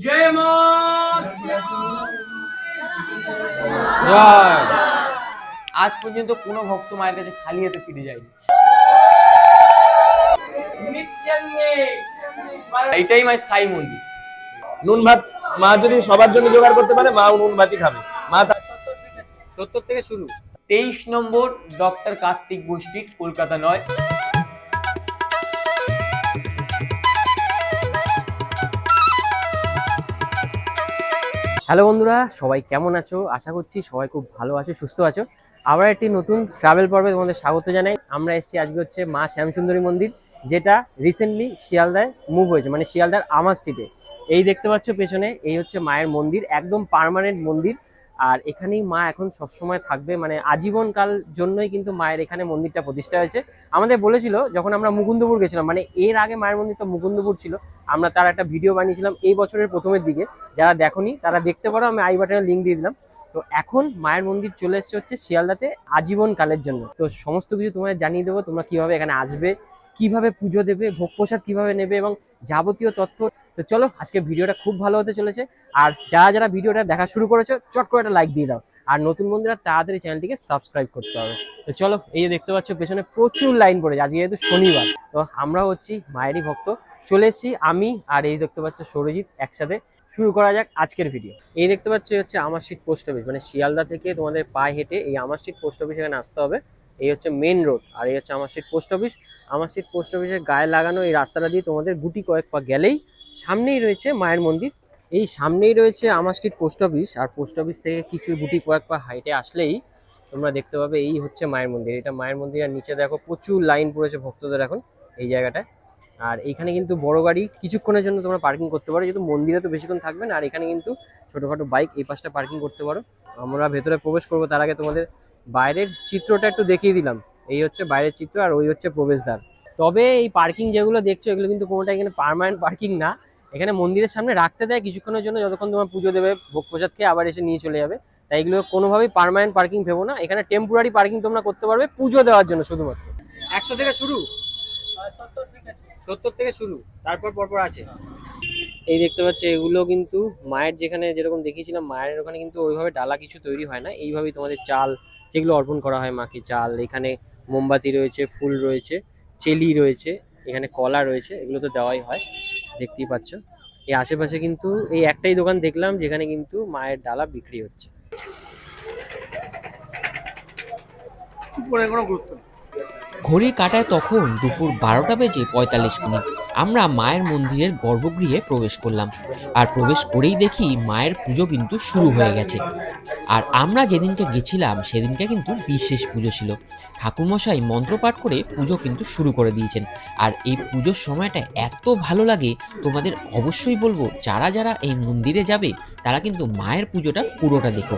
जय मां জয়। আজ পর্যন্ত কোনো ভক্ত মায়ের কাছে খালি হাতে ফিরে যায়নি। এইটাই মায়ের স্থায়ী মন্দির। নুন ভাত মা যদি সবার জন্য জোগাড় করতে পারে, মা নুন ভাতই খাবে। মা 70 থেকে শুরু। 23 নম্বর doctor Kartik Bose street, Kolkata 9। Hello বন্ধুরা, সবাই কেমন আছো? আশা করছি সবাই খুব ভালো আছো, সুস্থ আছো। আবার একটি নতুন ট্রাভেল পর্বে তোমাদের স্বাগত জানাই। আমরা এসেছি আজকে হচ্ছে মা শ্যামসুন্দরী মন্দির, যেটা রিসেন্টলি শিয়ালদায় মুভ হয়েছে, মানে শিয়ালদার আমার স্ট্রিটে। এই দেখতে পাচ্ছ পেছনে, এই হচ্ছে মায়ের মন্দির, একদম পার্মানেন্ট মন্দির। আর এখানেই মা এখন সবসময় থাকবে, মানে আজীবনকাল জন্যই কিন্তু মায়ের এখানে মন্দিরটা প্রতিষ্ঠা হয়েছে। আমাদের বলেছিল যখন আমরা মুকুন্দপুর গেছিলাম, মানে এর আগে মায়ের মন্দির তো মুকুন্দপুর ছিল, আমরা তার একটা ভিডিও বানিয়েছিলাম এই বছরের প্রথমের দিকে। যারা দেখোনি তারা দেখতে পারো, আমি আই বাটনের লিঙ্ক দিয়ে দিলাম। তো এখন মায়ের মন্দির চলে এসছে হচ্ছে শিয়ালদাতে আজীবনকালের জন্য। তো সমস্ত কিছু তোমাদের জানিয়ে দেবো, তোমরা কিভাবে এখানে আসবে, কিভাবে পুজো দেবে, ভোগ প্রসাদ কিভাবে নেবে এবং যাবতীয় তথ্য। তো চলো, আজকে ভিডিওটা খুব ভালো হতে চলেছে। আর যারা যারা ভিডিওটা দেখা শুরু করেছো, চট করে একটা লাইক দিয়ে দাও। আর নতুন বন্ধুরা তাড়াতাড়ি চ্যানেলটিকে সাবস্ক্রাইব করতে হবে। তো চলো, এই দেখতে পাচ্ছ পেছনে প্রচুর লাইন পড়েছে, আজকে যেহেতু শনিবার। তো আমরা হচ্ছি মায়েরই ভক্ত, চলে এসেছি আমি আর এই দেখতে পাচ্ছ সৌরজিৎ, একসাথে শুরু করা যাক আজকের ভিডিও। এই দেখতে পাচ্ছ হচ্ছে আমার স্ট্রিট পোস্ট অফিস, মানে শিয়ালদা থেকে তোমাদের পায়ে হেঁটে এই আমার স্ট্রিট পোস্ট অফিস এখানে আসতে হবে। এই হচ্ছে মেন রোড, আর এই হচ্ছে আমার স্ট্রিট পোস্ট অফিস। আমার স্ট্রিট পোস্ট অফিসের গায়ে লাগানো এই রাস্তাটা দিয়ে তোমাদের গুটি কয়েক পা গেলেই সামনেই রয়েছে মায়ের মন্দির। এই সামনেই রয়েছে আমার স্ট্রিট পোস্ট অফিস, আর পোস্ট অফিস থেকে কিছু গুটি কয়েক পা হাইটে আসলেই তোমরা দেখতে পাবে এই হচ্ছে মায়ের মন্দির। এটা মায়ের মন্দির, আর নিচে দেখো প্রচুর লাইন পড়েছে ভক্তদের এখন এই জায়গাটায়। আর এইখানে কিন্তু বড় গাড়ি কিছুক্ষণের জন্য তোমরা পার্কিং করতে পারো, যেহেতু মন্দিরে তো বেশিক্ষণ থাকবে না। আর এখানে কিন্তু ছোটোখাটো বাইক এই পাশটা পার্কিং করতে পারো। আমরা ভেতরে প্রবেশ করবো, তার আগে তোমাদের বাইরের চিত্রটা একটু দেখিয়ে দিলাম। এই হচ্ছে বাইরের চিত্র, আর ওই হচ্ছে প্রবেশদ্বার। তবে এই পার্কিং যেগুলো দেখছো, এগুলো কিন্তু কোনোটা এখানে পার্মানেন্ট পার্কিং না। এখানে মন্দিরের সামনে রাখতে দেয় কিছুক্ষণের জন্য, যতক্ষণ তোমার পুজো দেবে, ভোগ প্রসাদ খেয়ে আবার এসে নিয়ে চলে যাবে। তাই এগুলো কোনোভাবেই পার্মানেন্ট পার্কিং ভেবো না। এখানে টেম্পোরারি পার্কিং তোমরা করতে পারবে পুজো দেওয়ার জন্য শুধুমাত্র। 100 থেকে শুরু, 70 থেকে শুরু, তারপর পরপর আছে। এই দেখতে পাচ্ছ এগুলো কিন্তু মায়ের, যেখানে যেরকম দেখিয়েছিলাম মায়ের ওখানে কিন্তু ওইভাবে ডালা কিছু তৈরি হয় না। এইভাবেই তোমাদের চাল যেগুলো অর্পণ করা হয় মাকে, চাল, এখানে মোমবাতি রয়েছে, ফুল রয়েছে, চেলি রয়েছে, এখানে কলা রয়েছে, এগুলো তো দেওয়াই হয়, দেখতেই পাচ্ছ। এই আশেপাশে কিন্তু এই একটাই দোকান দেখলাম যেখানে কিন্তু মায়ের ডালা বিক্রি হচ্ছে। কোনো গুরুত্ব নেই। ঘড়ির কাঁটায় তখন দুপুর 12টা বেজে 45 মিনিট। আমরা মায়ের মন্দিরের গর্ভগৃহে প্রবেশ করলাম, আর প্রবেশ করেই দেখি মায়ের পুজো কিন্তু শুরু হয়ে গেছে। আর আমরা যেদিনকে গেছিলাম সেদিনকে কিন্তু বিশেষ পুজো ছিল। ঠাকুরমশাই মন্ত্রপাঠ করে পুজো কিন্তু শুরু করে দিয়েছেন। আর এই পুজোর সময়টা এত ভালো লাগে, তোমাদের অবশ্যই বলবো যারা যারা এই মন্দিরে যাবে তারা কিন্তু মায়ের পুজোটা পুরোটা দেখো।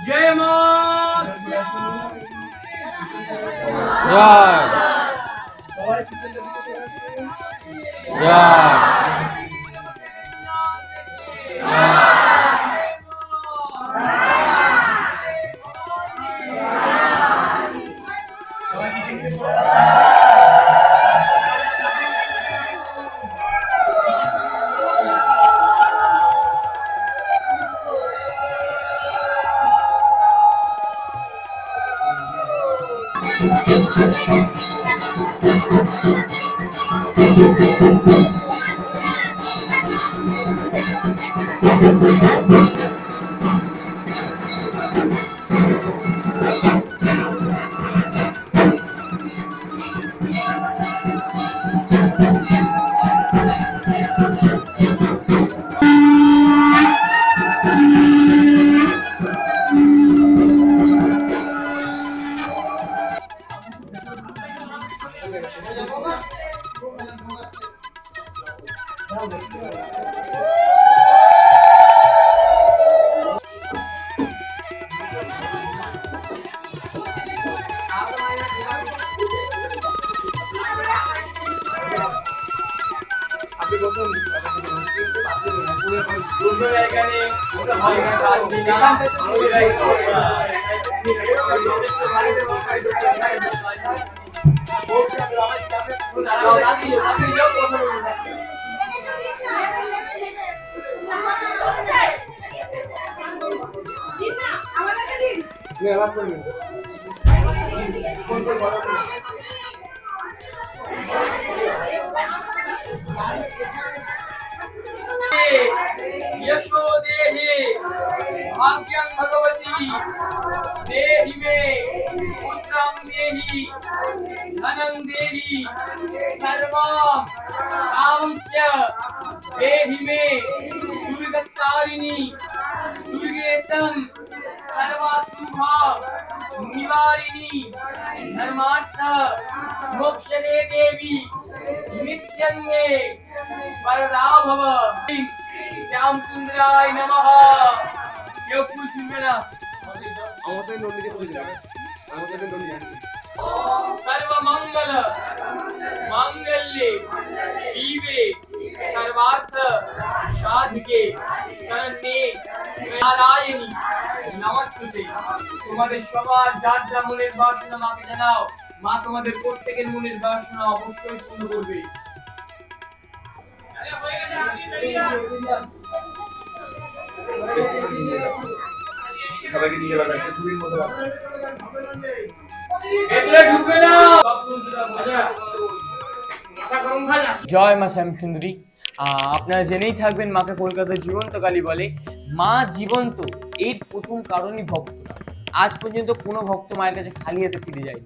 जय मां জয় জয়। यशो देहि भाग्यं भगवती देहि मे पुत्रं देहि धनं देहि सर्वं कामं च देहि मे दुर्गतारिणी दुर्गेतं सर्वाशुभ निवारिणी धर्मार्थ मोक्षदे देवी नित्यं मे वरदा भव। श्याम सुंदराय नमः। কেউ ফুল ছিনবে না। सर्व मंगल मांगल्ये शिवे सर्वार्थ साधिके शरण्ये नारायणी नमस्ते। তোমাদের সবার যার যা মনের বাসনা মাকে জানাও, মা তোমাদের প্রত্যেকের মনের বাসনা অবশ্যই পূর্ণ করবে। জয় মা শ্যামসুন্দরী। আপনারা জেনেই থাকবেন মাকে কলকাতার জীবন্ত কালী বলে। মা জীবন্ত এর প্রথম কারণই ভক্তরা। আজ পর্যন্ত কোনো ভক্ত মায়ের কাছে খালি হাতে ফিরে যায়।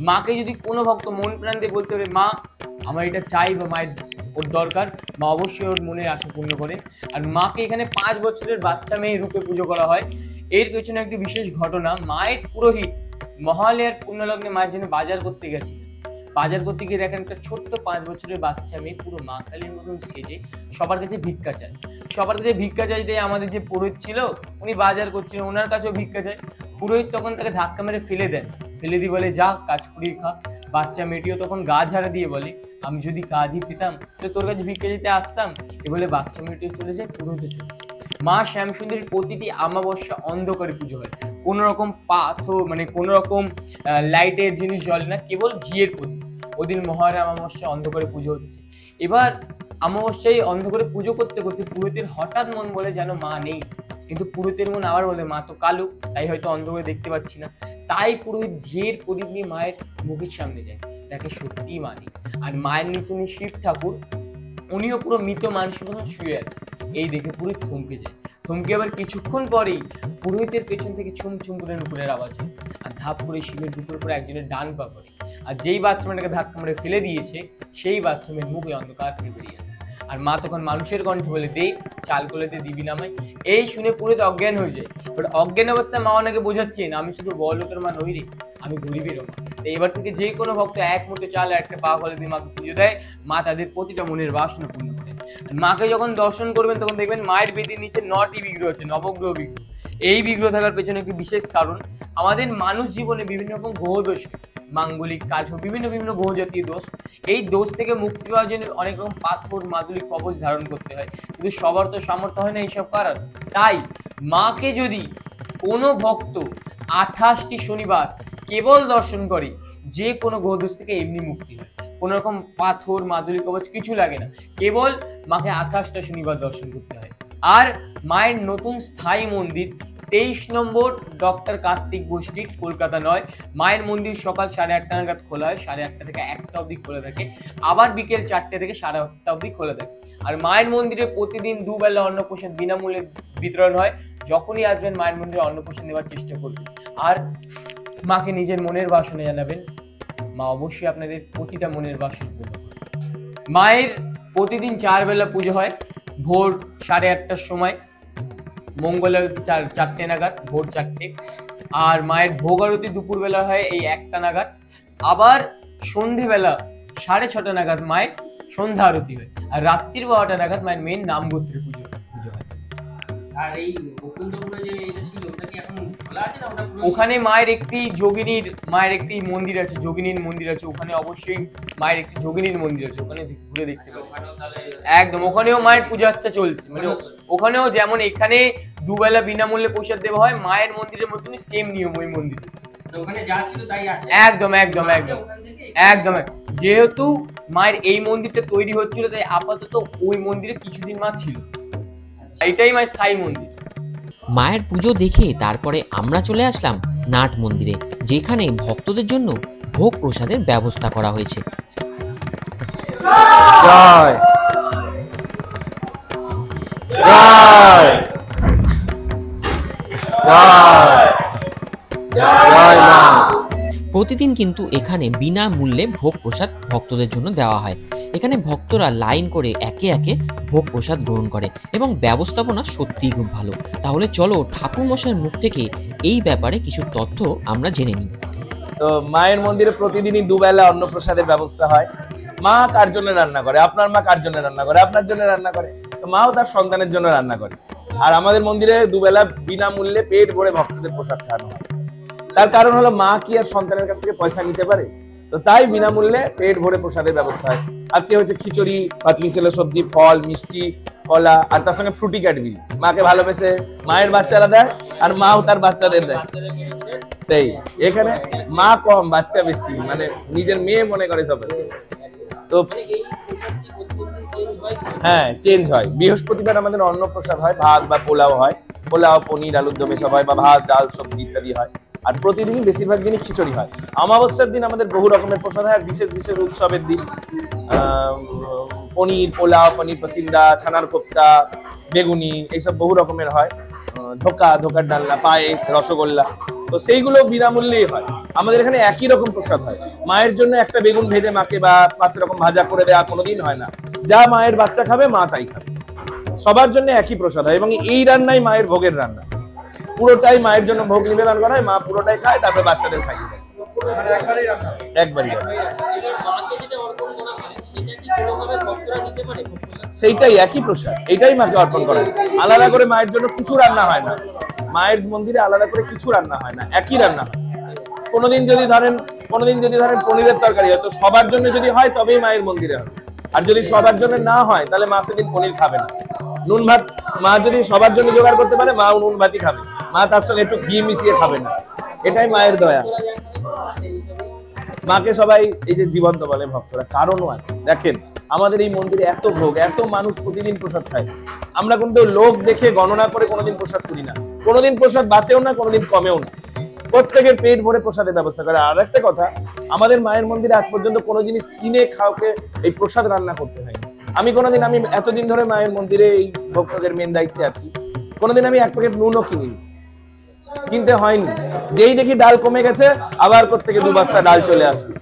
মাকে যদি কোনো ভক্ত মন প্রাণ দিয়ে বলতে পারে মা আমার এটা চাই বা মায়ের ওর দরকার, মা অবশ্যই ওর মনের আশা পূর্ণ করে। আর মাকে এখানে 5 বছরের বাচ্চা মেয়ে রূপে পুজো করা হয়। এর পেছনে একটি বিশেষ ঘটনা, মায়ের পুরোহিত মহালয়ার পুণ্যলগ্নে মায়ের জন্য বাজার করতে গেছিলেন। বাজার করতে গিয়ে দেখেন একটা ছোট্ট 5 বছরের বাচ্চা মেয়ে পুরো মা কালীর মতন সেজে সবার কাছে ভিক্ষা চায়। সবার কাছে ভিক্ষা চাইতে আমাদের যে পুরোহিত ছিল উনি বাজার করছিলেন, ওনার কাছেও ভিক্ষা চায়। পুরোহিত তখন তাকে ধাক্কা মেরে ফেলে দেন, ফেলে দিয়ে বলে যা কাজ করিয়ে খা। বাচ্চা মেয়েটিও তখন গা ঝাড়া দিয়ে বলে আমি যদি কাজই পেতাম তো তোর কাছে ভিক্ষা যেতে আসতাম। এ বলে বাচ্চা মেয়েটিও চলে যায়, পুরোহিত চলে। মা শ্যামসুন্দরীর প্রতিটি অমাবস্যা অন্ধকারে পুজো হয়। কোনো রকম পাথর মানে কোনো রকম লাইটের জিনিস জ্বলে না, কেবল ঘিয়ের প্রদীপ। ওদিন মহালয়া অমাবস্যা অন্ধকারে পুজো হচ্ছে। এবার অমাবস্যায় অন্ধকারে পুজো করতে করতে পুরোহিতের হঠাৎ মন বলে যেন মা নেই, কিন্তু পুরোহিতের মন আবার বলে মা তো কালো, তাই হয়তো অন্ধকারে দেখতে পাচ্ছি না। তাই পুরোহিত ঘিয়ের প্রদীপ নিয়ে মায়ের মুখের সামনে যায়, তাকে সত্যিই মা নেই। আর মায়ের নিচে শিব ঠাকুর, উনিও পুরো মৃত মানুষের মতন শুয়ে আছে। এই দেখে পুরোহিত থমকে যায়। থমকে আবার কিছুক্ষণ পরেই পুরোহিতের পেছন থেকে ছুম ছুম করে নুপুরের আওয়াজ হয়। আর ধাপ করে শিবের বুকের উপরে একজনের ডান পা পড়ে। আর যেই বাচ্চা মেয়েটাকে ধাক্কা মেরে ফেলে দিয়েছে সেই বাচ্চা মেয়ের মুখে অন্ধকার থেকে বেরিয়ে আসে। আর মা তখন মানুষের কণ্ঠে বলে দে চাল কোলেতে দিবি নামাই। এই শুনে পুরোহিত অজ্ঞান হয়ে যায়। বাট অজ্ঞান অবস্থায় মা ওনাকে বোঝাচ্ছেন আমি শুধু বড়লোকের মা নই রে, আমি গরিবের মা। এবার থেকে যে কোনো ভক্ত এক মুঠো চাল আর একটা পা ফলে দিয়ে মাকে পুজো দেয়, মা তাদের প্রতিটা মনের বাসনা পূর্ণ করে। মাকে যখন দর্শন করবেন তখন দেখবেন মায়ের বেদির নিচে 9টি বিগ্রহ আছে, নবগ্রহ বিগ্রহ। এই বিগ্রহ থাকার পেছনে একটি বিশেষ কারণ, আমাদের মানুষ জীবনে বিভিন্ন রকম গ্রহ দোষ, মাঙ্গলিক কাজ, বিভিন্ন বিভিন্ন গ্রহ জাতীয় দোষ। এই দোষ থেকে মুক্তি পাওয়ার জন্য অনেক রকম পাথর মাদুলিক কবচ ধারণ করতে হয়, কিন্তু সবার তো সামর্থ্য হয় না এইসব কারণ। তাই মাকে যদি কোনো ভক্ত 28টি শনিবার কেবল দর্শন করে, যে কোনো গ্রহ দোষ থেকে এমনি মুক্তি হয়। কোনো রকম পাথর মাদুলি কবচ কিছু লাগে না, কেবল মাকে 28টা শনিবার দর্শন করতে হয়। আর মায়ের নতুন স্থায়ী মন্দির 23 নম্বর ডক্টর কার্তিক বোস স্ট্রিট, কলকাতা 9। মায়ের মন্দির সকাল 8:30 নাগাদ খোলা হয়, 8:30 থেকে 1টা অবধি খোলা থাকে। আবার বিকেল 4টে থেকে 8:30 অবধি খোলা থাকে। আর মায়ের মন্দিরে প্রতিদিন দুবেলা অন্নপ্রাশন বিনামূল্যে বিতরণ হয়। যখনই আসবেন মায়ের মন্দিরে অন্নপ্রাশন নেওয়ার চেষ্টা করবেন। আর মাকে নিজের মনের বাসনা জানাবেন, মা অবশ্যই আপনাদের প্রতিটা মনের বাসনা পূর্ণ করবে। মায়ের প্রতিদিন 4 বেলা পুজো হয়, ভোর 8:30টার সময়, মঙ্গলবার 4টে নাগাদ, ভোর 4টে। আর মায়ের ভোগ আরতি দুপুরবেলা হয় এই 1টা নাগাদ। আবার সন্ধেবেলা 6:30 নাগাদ মায়ের সন্ধ্যা আরতি হয়। আর রাত্রির 12টা নাগাদ মায়ের মেন নামগোত্রের পুজো হয়। আর এই গোকুলপুরে যে এটা ছিল ওটা কি এখন খোলা আছে না ওটা পুরো? ওখানে মায়ের একটি মন্দির আছে, যোগিনীর মন্দির আছে। ওখানে অবশ্যই মায়ের একটি যোগিনীর মন্দির আছে, ওখানে ঘুরে দেখতে পাবেন। একদম ওখানেও মায়ের পূজা আর্চা চলছে, মানে ওখানেও যেমন এখানে দুবেলা বিনামূল্যে প্রসাদ দেওয়া হয়, মায়ের মন্দিরের মতনই সেম নিয়ম ওই মন্দিরে। ওখানে যা ছিল তাই আছে। একদম একদম একদম একদম। যেহেতু মায়ের এই মন্দিরটা তৈরি হচ্ছিল, তাই আপাতত ওই মন্দিরে কিছুদিন মা ছিল। এটাই মায়ের স্থায়ী মন্দির। মায়ের পুজো দেখে তারপরে আমরা চলে আসলাম নাট মন্দিরে, যেখানে ভক্তদের জন্য ভোগ প্রসাদের ব্যবস্থা করা হয়েছে। জয় জয় জয় জয় মা। প্রতিদিন কিন্তু এখানে বিনামূল্যে ভোগ প্রসাদ ভক্তদের জন্য দেওয়া হয়। এখানে ভক্তরা লাইন করে একে একে ভোগ প্রসাদ গ্রহণ করে এবং ব্যবস্থাপনা সত্যিই খুব ভালো। তাহলে চলো ঠাকুর মশাইয়ের মুখ থেকে এই ব্যাপারে কিছু তথ্য আমরা জেনে নিই। তো মায়ের মন্দিরে প্রতিদিনই দুবেলা অন্নপ্রসাদের ব্যবস্থা হয়। মা কার জন্য রান্না করে? আপনার মা কার জন্য রান্না করে? আপনার জন্য রান্না করে। তো মাও তার সন্তানের জন্য রান্না করে। আর আমাদের মন্দিরে দুবেলা বিনামূল্যে পেট ভরে ভক্তদের প্রসাদ খাওয়ানো হয়। তার কারণ হলো মা কি আর সন্তানের কাছ থেকে পয়সা নিতে পারে? তো তাই বিনামূল্যে পেট ভরে প্রসাদের ব্যবস্থা হয়। আজকে হচ্ছে খিচুড়ি, পাঁচমিশালি সবজি, ফল, মিষ্টি, কলা, আর তার সঙ্গে ফ্রুটি ক্যাডবেরি। মাকে ভালোবেসে মায়ের বাচ্চারা দেয়, আর মাও তার বাচ্চাদের দেয়। সেই এখানে মা কম বাচ্চা বেশি, মানে নিজের মেয়ে মনে করে সবাই। তো হ্যাঁ, চেঞ্জ হয়। বৃহস্পতিবার আমাদের অন্নপ্রসাদ হয়, ভাত বা পোলাও হয়। পোলাও, পনির, আলুর দম এসব হয়, বা ভাত, ডাল, সবজি ইত্যাদি হয়। আর প্রতিদিনই বেশিরভাগ দিনই খিচুড়ি হয়। অমাবস্যার দিন আমাদের বহু রকমের প্রসাদ হয়। আর বিশেষ বিশেষ উৎসবের দিন পনির পোলাও, পনির পসিন্দা, ছানার কোপ্তা, বেগুনি, এইসব বহু রকমের হয়। ধোকার ডালনা, পায়েস, রসগোল্লা, তো সেইগুলো বিনামূল্যেই হয়। আমাদের এখানে একই রকম প্রসাদ হয়। মায়ের জন্য একটা বেগুন ভেজে মাকে বা 5 রকম ভাজা করে দেওয়া কোনোদিন হয় না। যা মায়ের বাচ্চা খাবে মা তাই খাবে। সবার জন্য একই প্রসাদ হয় এবং এই রান্নাই মায়ের ভোগের রান্না। পুরোটাই মায়ের জন্য ভোগ নিবেদন করা হয়, মা পুরোটাই খায়, তারপরে বাচ্চাদের খাইয়ে দেয়। একবারই সেইটাই একই প্রসাদ, এইটাই মাকে অর্পণ করা হয়। আলাদা করে মায়ের জন্য কিছু রান্না হয় না। মায়ের মন্দিরে আলাদা করে কিছু রান্না হয় না, একই রান্না হয়। কোনোদিন যদি ধরেন পনিরের তরকারি হয়, তো সবার জন্য যদি হয় তবেই মায়ের মন্দিরে হবে। আর যদি সবার জন্য না হয় তাহলে মা সেদিন পনির খাবে না। নুন ভাত মা যদি সবার জন্য জোগাড় করতে পারে, মা নুন ভাতই খাবে। মা তার সঙ্গে একটু ঘি মিশিয়ে খাবে না। এটাই মায়ের দয়া। মাকে সবাই এই যে জীবন্ত বলে ভক্তরা, কারণও আছে। দেখেন আমাদের এই মন্দিরে এত ভোগ, এত মানুষ প্রতিদিন প্রসাদ খায়। আমরা কিন্তু লোক দেখে গণনা করে কোনোদিন প্রসাদ করি না। কোনোদিন প্রসাদ বাঁচেও না, কোনোদিন কমেও না। প্রত্যেকের পেট ভরে প্রসাদের ব্যবস্থা করে। আর একটা কথা, আমাদের মায়ের মন্দিরে আজ পর্যন্ত কোনো জিনিস কিনে খাওয়াকে এই প্রসাদ রান্না করতে হয়। আমি এতদিন ধরে মায়ের মন্দিরে এই ভক্তদের মেন দায়িত্বে আছি, কোনোদিন আমি 1 প্যাকেট নুনও কিনিনি, কিনতে হয়নি। যেই দেখি ডাল কমে গেছে, আবার কোত্থেকে 2 বস্তা ডাল চলে আসলো।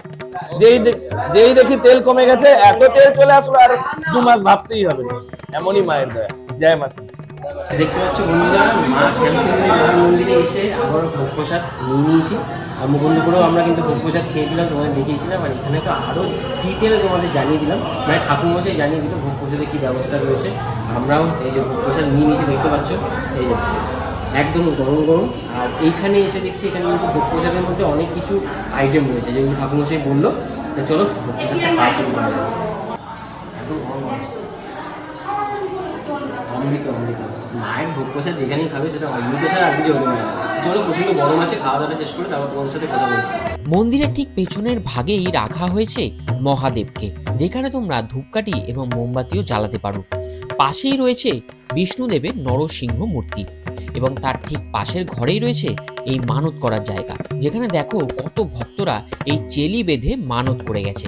যেই দেখি তেল কমে গেছে, এত তেল চলে আসলো, আর 2 মাস ভাবতেই হবে না। এমনই মায়ের দয়া। জয় মা। দেখতে পাচ্ছ বন্ধুরা, মা শ্যামসুন্দরী মায়ের মন্দিরে এসে আবার ভোগ প্রসাদ নিয়ে নিয়েছি। আর মুকুন্দপুরেও আমরা কিন্তু ভোগ প্রসাদ খেয়েছিলাম, তোমাদের দেখিয়েছিলাম। আর এখানে তো আরও ডিটেলে তোমাদের জানিয়ে দিলাম, মানে ঠাকুরমশাই জানিয়ে দিল ভোগ প্রসাদে কী ব্যবস্থা রয়েছে। আমরাও এই যে ভোগ প্রসাদ নিয়ে নিয়েছি, দেখতে পাচ্ছ এই যে একদম গরম গরম। আর এইখানে এসে দেখছি এখানে কিন্তু ভোগ প্রসাদের মধ্যে অনেক কিছু আইটেম রয়েছে, যেগুলো ঠাকুরমশাই বললো। তো চলো ভোগ প্রসাদটা খাওয়া শুরু করা যাবে। অমৃত অমৃত, মায়ের ভোগ প্রসাদ যেখানেই খাবে সেটা অমৃত ছাড়া আর কিছু হতে পারে না। চলো, প্রচন্ড গরম আছে, খাওয়া দাওয়াটা শেষ করে তারপর তোমার সাথে কথা বলছি। মন্দিরের ঠিক পেছনের ভাগেই রাখা হয়েছে মহাদেবকে, যেখানে তোমরা ধূপকাঠি এবং মোমবাতিও জ্বালাতে পারো। পাশেই রয়েছে বিষ্ণুদেবের নরসিংহ মূর্তি এবং তার ঠিক পাশের ঘরেই রয়েছে এই মানত করার জায়গা, যেখানে দেখো কত ভক্তরা এই চেলি বেঁধে মানত করে গেছে।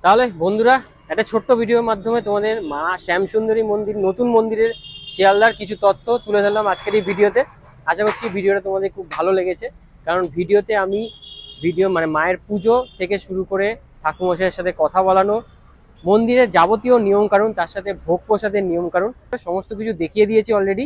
তাহলে বন্ধুরা, একটা ছোট্ট ভিডিওর মাধ্যমে তোমাদের মা শ্যামসুন্দরী মন্দির, নতুন মন্দিরের শিয়ালদার কিছু তথ্য তুলে ধরলাম আজকের এই ভিডিওতে। আশা করছি ভিডিওটা তোমাদের খুব ভালো লেগেছে, কারণ ভিডিওতে আমি মানে মায়ের পুজো থেকে শুরু করে ঠাকুরমশাইয়ের সাথে কথা বলানো, মন্দিরের যাবতীয় নিয়মকানুন, তার সাথে ভোগ প্রসাদের নিয়মকানুন সমস্ত কিছু দেখিয়ে দিয়েছি অলরেডি।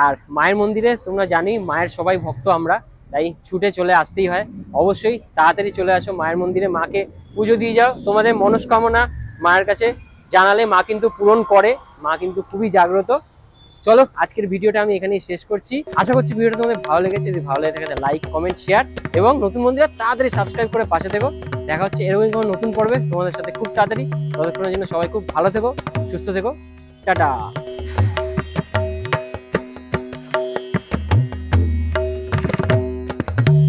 আর মায়ের মন্দিরে তোমরা জানি মায়ের সবাই ভক্ত আমরা, তাই ছুটে চলে আসতেই হয়। অবশ্যই তাড়াতাড়ি চলে আসো মায়ের মন্দিরে, মাকে পুজো দিয়ে যাও। তোমাদের মনস্কামনা মায়ের কাছে জানালে মা কিন্তু পূরণ করে, মা কিন্তু খুবই জাগ্রত। চলো আজকের ভিডিওটা আমি এখানেই শেষ করছি। আশা করছি ভিডিওটা তোমাদের ভালো লেগেছে। যদি ভালো লেগে থাকে লাইক, কমেন্ট, শেয়ার এবং নতুন বন্ধুরা তাড়াতাড়ি সাবস্ক্রাইব করে পাশে থেকো। দেখা হচ্ছে এরকম কোনো নতুন পর্বে তোমাদের সাথে খুব তাড়াতাড়ি। ততক্ষণের জন্য সবাই খুব ভালো থেকো, সুস্থ থেকো, টাটা।